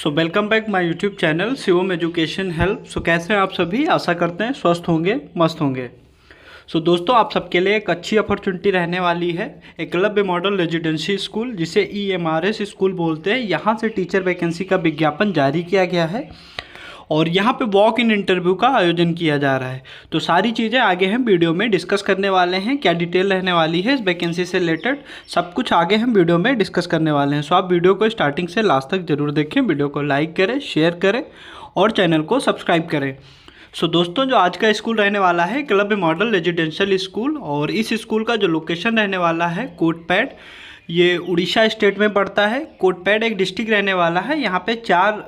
So welcome back my YouTube channel Shivam education help. So कैसे हैं आप सभी? आशा करते हैं स्वस्थ होंगे, मस्त होंगे। सो दोस्तों, आप सबके लिए एक अच्छी अपॉर्चुनिटी रहने वाली है। एकलव्य मॉडल रेजिडेंसी स्कूल, जिसे EMRS स्कूल बोलते हैं, यहाँ से टीचर वैकेंसी का विज्ञापन जारी किया गया है और यहाँ पे वॉक इन इंटरव्यू का आयोजन किया जा रहा है। तो सारी चीज़ें आगे हम वीडियो में डिस्कस करने वाले हैं। क्या डिटेल रहने वाली है इस वैकेंसी से रिलेटेड, सब कुछ आगे हम वीडियो में डिस्कस करने वाले हैं। सो आप वीडियो को स्टार्टिंग से लास्ट तक जरूर देखें, वीडियो को लाइक करें, शेयर करें और चैनल को सब्सक्राइब करें। सो दोस्तों, जो आज का स्कूल रहने वाला है एकलव्य मॉडल रेजिडेंशियल स्कूल, और इस स्कूल का जो लोकेशन रहने वाला है कोटपैड, ये उड़ीसा स्टेट में पड़ता है। कोटपैड एक डिस्ट्रिक्ट रहने वाला है। यहाँ पे 4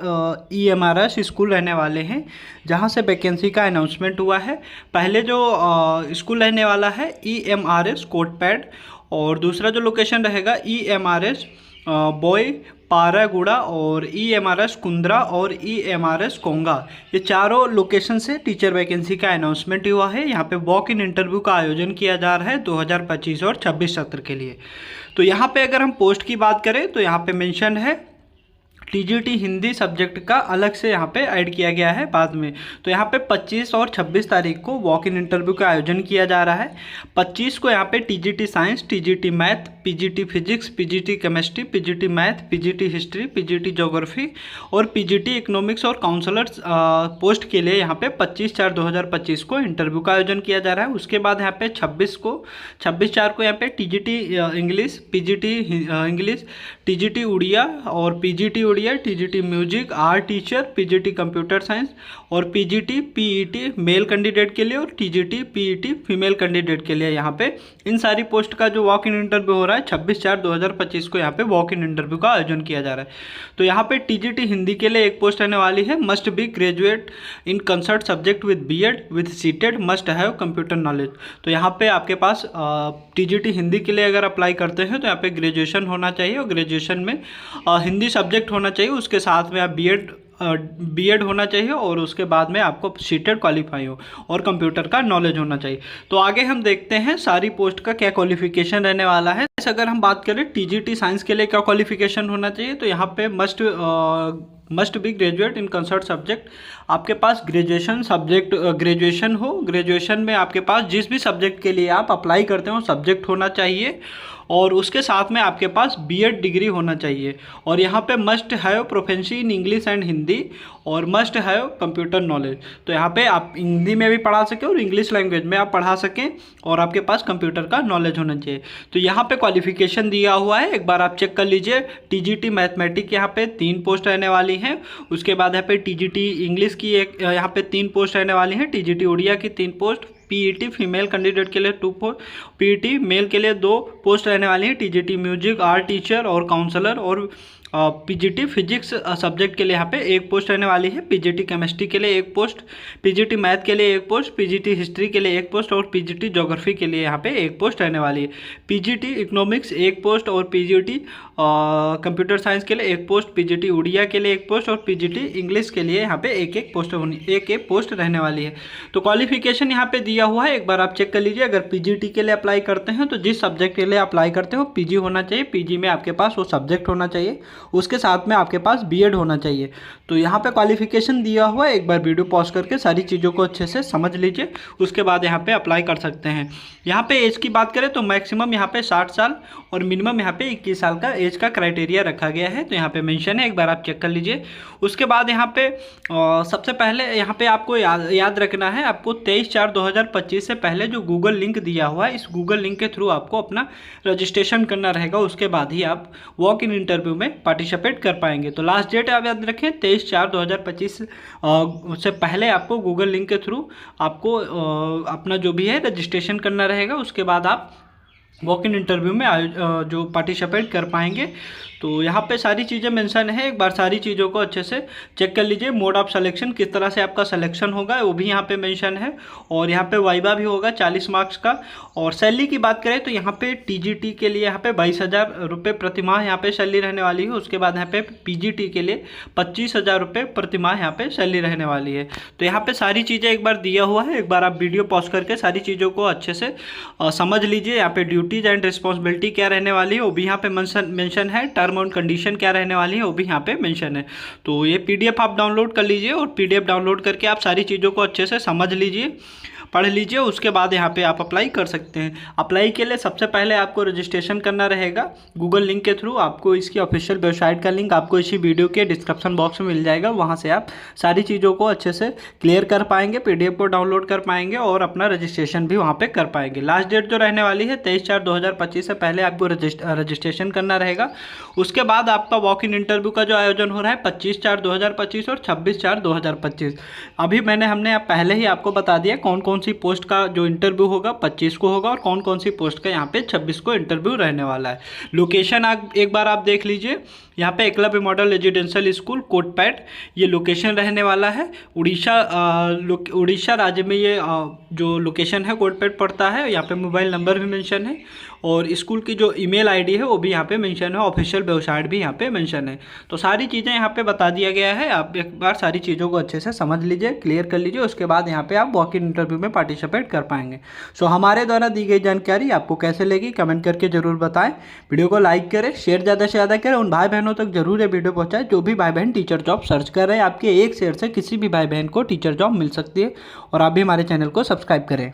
EMRS स्कूल रहने वाले हैं जहाँ से वैकेंसी का अनाउंसमेंट हुआ है। पहले जो स्कूल रहने वाला है EMRS कोटपैड, और दूसरा जो लोकेशन रहेगा EMRS बॉय पारागुड़ा और EMRS कुंद्रा और EMRS कोंगा। ये चारों लोकेशन से टीचर वैकेंसी का अनाउंसमेंट हुआ है। यहाँ पे वॉक इन इंटरव्यू का आयोजन किया जा रहा है 2025 और 26 सत्र के लिए। तो यहाँ पे अगर हम पोस्ट की बात करें तो यहाँ पे मेंशन है TGT हिंदी सब्जेक्ट का अलग से यहाँ पे ऐड किया गया है बाद में। तो यहाँ पे 25 और 26 तारीख को वॉक इन इंटरव्यू का आयोजन किया जा रहा है। 25 को यहाँ पे TGT science, TGT math, PGT physics, PGT chemistry, PGT math, PGT history, PGT geography और PGT इकोनॉमिक्स और काउंसलर पोस्ट के लिए यहाँ पे 25/4/2025 को इंटरव्यू का आयोजन किया जा रहा है। उसके बाद यहाँ पे 26/4 को यहाँ पे TGT English, PGT English, TGT Odia और PGT Odia, TGT music, art teacher, PGT computer science और PGT PET मेल कैंडिडेट के लिए और TGT PET फीमेल कैंडिडेट के लिए यहाँ पे इन सारी पोस्ट का जो वॉक इन इंटरव्यू हो रहा है 26/4/2025 को यहाँ पे वॉक इन इंटरव्यू का आयोजन किया जा रहा है। तो यहाँ पे TGT हिंदी के लिए एक पोस्ट रहने वाली है। Must be graduate in concert subject with BEd with seated, must have computer knowledge. तो यहाँ पे आपके पास TGT हिंदी के लिए अगर अप्लाई करते हैं तो यहाँ पे ग्रेजुएशन होना चाहिए और ग्रेजुएशन में हिंदी सब्जेक्ट होना चाहिए। उसके साथ में आप BEd होना चाहिए और उसके बाद में आपको सीटेड क्वालिफाई हो और कंप्यूटर का नॉलेज होना चाहिए। तो आगे हम देखते हैं सारी पोस्ट का क्या क्वालिफिकेशन रहने वाला है। अगर हम बात करें TGT साइंस के लिए क्या क्वालिफिकेशन होना चाहिए, तो यहाँ पे must be graduate in concert subject. आपके पास ग्रेजुएशन हो, ग्रेजुएशन में आपके पास जिस भी सब्जेक्ट के लिए आप अप्लाई करते हो सब्जेक्ट होना चाहिए और उसके साथ में आपके पास BEd डिग्री होना चाहिए। और यहाँ पे must have proficiency in English and Hindi और मस्ट हैव कंप्यूटर नॉलेज। तो यहाँ पे आप हिंदी में भी पढ़ा सकें और इंग्लिश लैंग्वेज में आप पढ़ा सकें और आपके पास कंप्यूटर का नॉलेज होना चाहिए। तो यहाँ पे क्वालिफिकेशन दिया हुआ है, एक बार आप चेक कर लीजिए। TGT मैथमेटिक्स यहाँ पे 3 पोस्ट रहने वाली हैं। उसके बाद यहाँ पे TGT इंग्लिश की एक यहाँ पे 3 पोस्ट रहने वाली हैं। TGT उड़िया की 3 पोस्ट, PET फीमेल कैंडिडेट के लिए 2 पोस्ट, PET मेल के लिए 2 पोस्ट रहने वाली है। TGT म्यूजिक, आर्ट टीचर और काउंसलर और PGT फिजिक्स सब्जेक्ट के लिए यहाँ पे 1 पोस्ट रहने वाली है। PGT केमिस्ट्री के लिए 1 पोस्ट, PGT मैथ के लिए 1 पोस्ट, PGT हिस्ट्री के लिए 1 पोस्ट और PGT ज्योग्राफी के लिए यहाँ पे 1 पोस्ट रहने वाली है। PGT इकोनॉमिक्स 1 पोस्ट और PGT कंप्यूटर साइंस के लिए 1 पोस्ट, PGT उड़िया के लिए 1 पोस्ट और PGT इंग्लिश के लिए यहाँ पे एक पोस्ट रहने वाली है। तो क्वालिफिकेशन यहाँ पे दिया हुआ है, एक बार आप चेक कर लीजिए। अगर PGT के लिए अप्लाई करते हैं तो जिस सब्जेक्ट के लिए अप्लाई करते हो PG होना चाहिए, PG में आपके पास वो सब्जेक्ट होना चाहिए, उसके साथ में आपके पास BEd होना चाहिए। तो यहाँ पे क्वालिफिकेशन दिया हुआ है, एक बार वीडियो पॉज करके सारी चीज़ों को अच्छे से समझ लीजिए, उसके बाद यहाँ पे अप्लाई कर सकते हैं। यहाँ पे एज की बात करें तो मैक्सिमम यहाँ पे 60 साल और मिनिमम यहाँ पे 21 साल का एज का क्राइटेरिया रखा गया है। तो यहाँ पे मेंशन है, एक बार आप चेक कर लीजिए। उसके बाद यहाँ पे सबसे पहले यहाँ पे आपको याद रखना है, आपको 23/4/2025 से पहले जो गूगल लिंक दिया हुआ है, इस गूगल लिंक के थ्रू आपको अपना रजिस्ट्रेशन करना रहेगा। उसके बाद ही आप वॉक इन इंटरव्यू में पार्टिसिपेट कर पाएंगे। तो लास्ट डेट आप याद रखें 23/4/2025 से पहले आपको गूगल लिंक के थ्रू आपको अपना जो भी है रजिस्ट्रेशन करना रहेगा। उसके बाद आप वॉक इन इंटरव्यू में जो पार्टिसिपेट कर पाएंगे। तो यहाँ पे सारी चीज़ें मेंशन है, एक बार सारी चीज़ों को अच्छे से चेक कर लीजिए। मोड ऑफ सिलेक्शन, किस तरह से आपका सिलेक्शन होगा वो भी यहाँ पे मेंशन है और यहाँ पे वाइवा भी होगा 40 मार्क्स का। और सैलरी की बात करें तो यहाँ पे TGT के लिए यहाँ पे 22,000 रुपये प्रतिमाह यहाँ पे सैलरी रहने वाली है। उसके बाद यहाँ पे PGT के लिए 25,000 रुपये प्रतिमाह यहाँ पे सैलरी रहने वाली है। तो यहाँ पे सारी चीज़ें एक बार दिया हुआ है, एक बार आप वीडियो पॉज करके सारी चीज़ों को अच्छे से समझ लीजिए। यहाँ पे ड्यूटीज एंड रिस्पॉन्सिबिलिटी क्या रहने वाली है वो भी यहाँ पे मेंशन है। टर्म और कंडीशन क्या रहने वाली है वो भी यहाँ पे मेंशन है। तो ये PDF आप डाउनलोड कर लीजिए और PDF डाउनलोड करके आप सारी चीज़ों को अच्छे से समझ लीजिए, पढ़ लीजिए, उसके बाद यहाँ पे आप अप्लाई कर सकते हैं। अप्लाई के लिए सबसे पहले आपको रजिस्ट्रेशन करना रहेगा गूगल लिंक के थ्रू। आपको इसकी ऑफिशियल वेबसाइट का लिंक आपको इसी वीडियो के डिस्क्रिप्शन बॉक्स में मिल जाएगा, वहाँ से आप सारी चीज़ों को अच्छे से क्लियर कर पाएंगे, PDF को डाउनलोड कर पाएंगे और अपना रजिस्ट्रेशन भी वहाँ पर कर पाएंगे। लास्ट डेट जो रहने वाली है 23/4/2025 से पहले आपको रजिस्ट्रेशन करना रहेगा। उसके बाद आपका वॉक इन इंटरव्यू का जो आयोजन हो रहा है 25/4/2025 और 26/4/2025। अभी हमने पहले ही आपको बता दिया कौन कौन सी पोस्ट का जो इंटरव्यू होगा 25 को होगा और कौन कौन सी पोस्ट का यहाँ पे 26 को इंटरव्यू रहने वाला है। लोकेशन एक बार आप देख लीजिए, यहाँ पे एकलव्य मॉडल रेजिडेंशियल स्कूल कोटपैट ये लोकेशन रहने वाला है। उड़ीसा राज्य में ये जो लोकेशन है कोटपैट पड़ता है। यहाँ पे मोबाइल नंबर भी मेंशन है और स्कूल की जो ईमेल आईडी है वो भी यहाँ पे मेंशन है, ऑफिशियल वेबसाइट भी यहाँ पे मेंशन है। तो सारी चीज़ें यहाँ पे बता दिया गया है, आप एक बार सारी चीज़ों को अच्छे से समझ लीजिए, क्लियर कर लीजिए, उसके बाद यहाँ पे आप वॉक इन इंटरव्यू में पार्टिसिपेट कर पाएंगे। सो हमारे द्वारा दी गई जानकारी आपको कैसे लगी कमेंट करके जरूर बताएं। वीडियो को लाइक करें, शेयर ज़्यादा से ज़्यादा करें, उन भाई बहनों तक जरूर ये वीडियो पहुँचाएं जो भी भाई बहन टीचर जॉब सर्च कर रहे हैं। आपके एक शेयर से किसी भी भाई बहन को टीचर जॉब मिल सकती है। और आप भी हमारे चैनल को सब्सक्राइब करें।